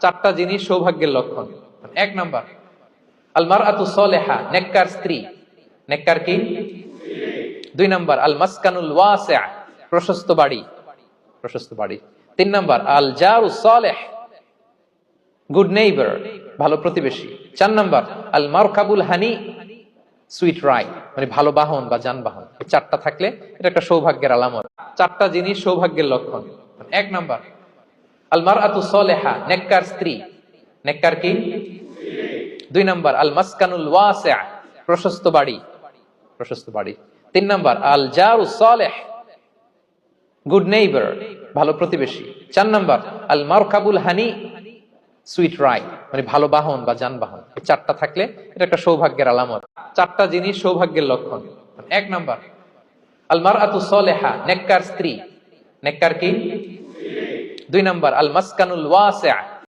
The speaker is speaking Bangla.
চারটা জিনিস সৌভাগ্যের লক্ষণ। এক নাম্বার, আল মারআতু সালেহা, নেককার স্ত্রী। নেককার কি? দুই নাম্বার, আল মাসকানুল ওয়াসিআ, প্রশস্ত বাড়ি। প্রশস্ত বাড়ি। তিন নাম্বার, আল জারু সালেহ, গুড নেইবার, ভালো প্রতিবেশী। চার নাম্বার, আল মারকাবুল হানি, সুইট রাইড, মানে ভালো বাহন বা যানবাহন। এই চারটা থাকলে এটা একটা সৌভাগ্যের আলামত। চারটা জিনিস সৌভাগ্যের লক্ষণ। এক নাম্বার, আল মারআতু সালেহা, নেককার স্ত্রী। নেককার কি? দুই নাম্বার, আল মাসকানুল ওয়াসিআ, প্রশস্ত বাড়ি। প্রশস্ত বাড়ি। তিন নাম্বার, আল জারু সালেহ, গুড নেইবার, ভালো প্রতিবেশী। চার নাম্বার, আল মারকাবুল হানি, সুইট রাইড, মানে ভালো বাহন বা যানবাহন। এই চারটা থাকলে এটা একটা সৌভাগ্যের আলামত। চারটা জিনিস সৌভাগ্যের লক্ষণ। এক নাম্বার, আল মারআতু সালেহা, নেককার স্ত্রী। নেককার কি? দুই নাম্বার, আল মাসকানুল ওয়াসিআ,